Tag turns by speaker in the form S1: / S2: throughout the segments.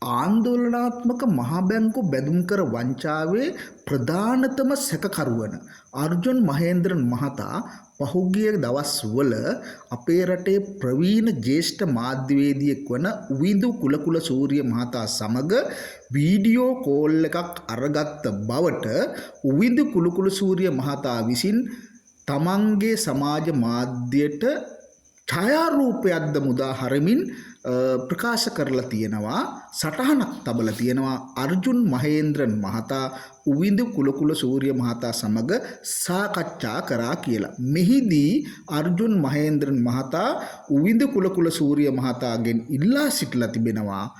S1: ආන්දෝලනාත්මක මහා බැංකු බැදුම් කර වංචාවේ ප්‍රධානතම සැකකරුවන අර්ජුන් මහේන්ද්‍රන් මහතා පහුගිය දවස්වල අපේ රටේ ප්‍රවීණ ජ්‍යෙෂ්ඨ මාධ්‍යවේදියෙක් වන උවිඳු කුලකුල සූරිය මහතා සමග වීඩියෝ කෝල් එකක් අරගත්ත බවට උවිඳු කුලකුල සූරිය මහතා විසින් තමන්ගේ සමාජ මාධ්‍යයට ඡායාරූපයක්ද මුදා හරමින් ප්‍රකාශ කරලා තියෙනවා, සටහනක් තබලා තියෙනවා. අර්ජුන් මහේන්ද්‍රන් මහතා උවිඳු කුලකුල සූරිය මහතා සමග සාකච්ඡා කරා කියලා. මෙහිදී අර්ජුන් මහේන්ද්‍රන් මහතා උවිඳු කුලකුල සූරිය මහතාගෙන් ඉල්ලා සිටලා තිබෙනවා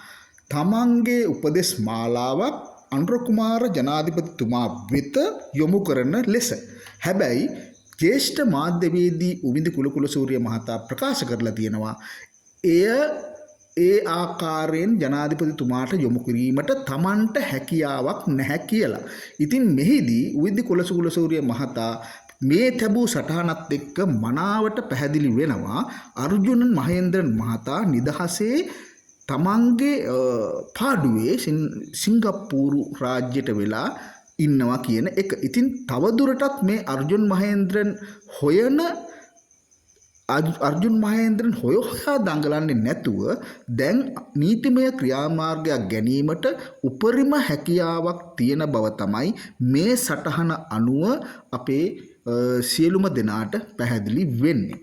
S1: තමන්ගේ උපදෙස් මාලාවක් අනුර කුමාර ජනාධිපතිතුමා වෙත යොමු කරන ලෙස. හැබැයි ජ්‍යෙෂ්ඨ මාධ්‍යවේදී උවිඳු කුලකුල සූරිය මහතා ප්‍රකාශ කරලා තියෙනවා ඒ ආකාරයෙන් ජනාධිපතිතුමාට යොමු කිරීමට තමන්ට හැකියාවක් නැහැ කියලා. ඉතින් මෙහිදී උවිඳු කුලකුල සූරිය මහතා මේ තැබූ සටහනත් එක්ක මනාවට පැහැදිලි වෙනවා අර්ජුන මහේන්ද්‍රන් මහතා නිදහසේ තමන්ගේ පාඩුවේ සිංගප්පූරු රාජ්‍යයට වෙලා ඉන්නවා කියන එක. ඉතින් තවදුරටත් මේ අර්ජුන් මහේන්ද්‍රන් හොයා දඟලන්නේ නැතුව දැන් නීතිමය ක්‍රියාමාර්ගයක් ගැනීමට උපරිම හැකියාවක් තියෙන බව තමයි මේ සටහන අනුව අපේ සියලුම දෙනාට පැහැදිලි වෙන්නේ.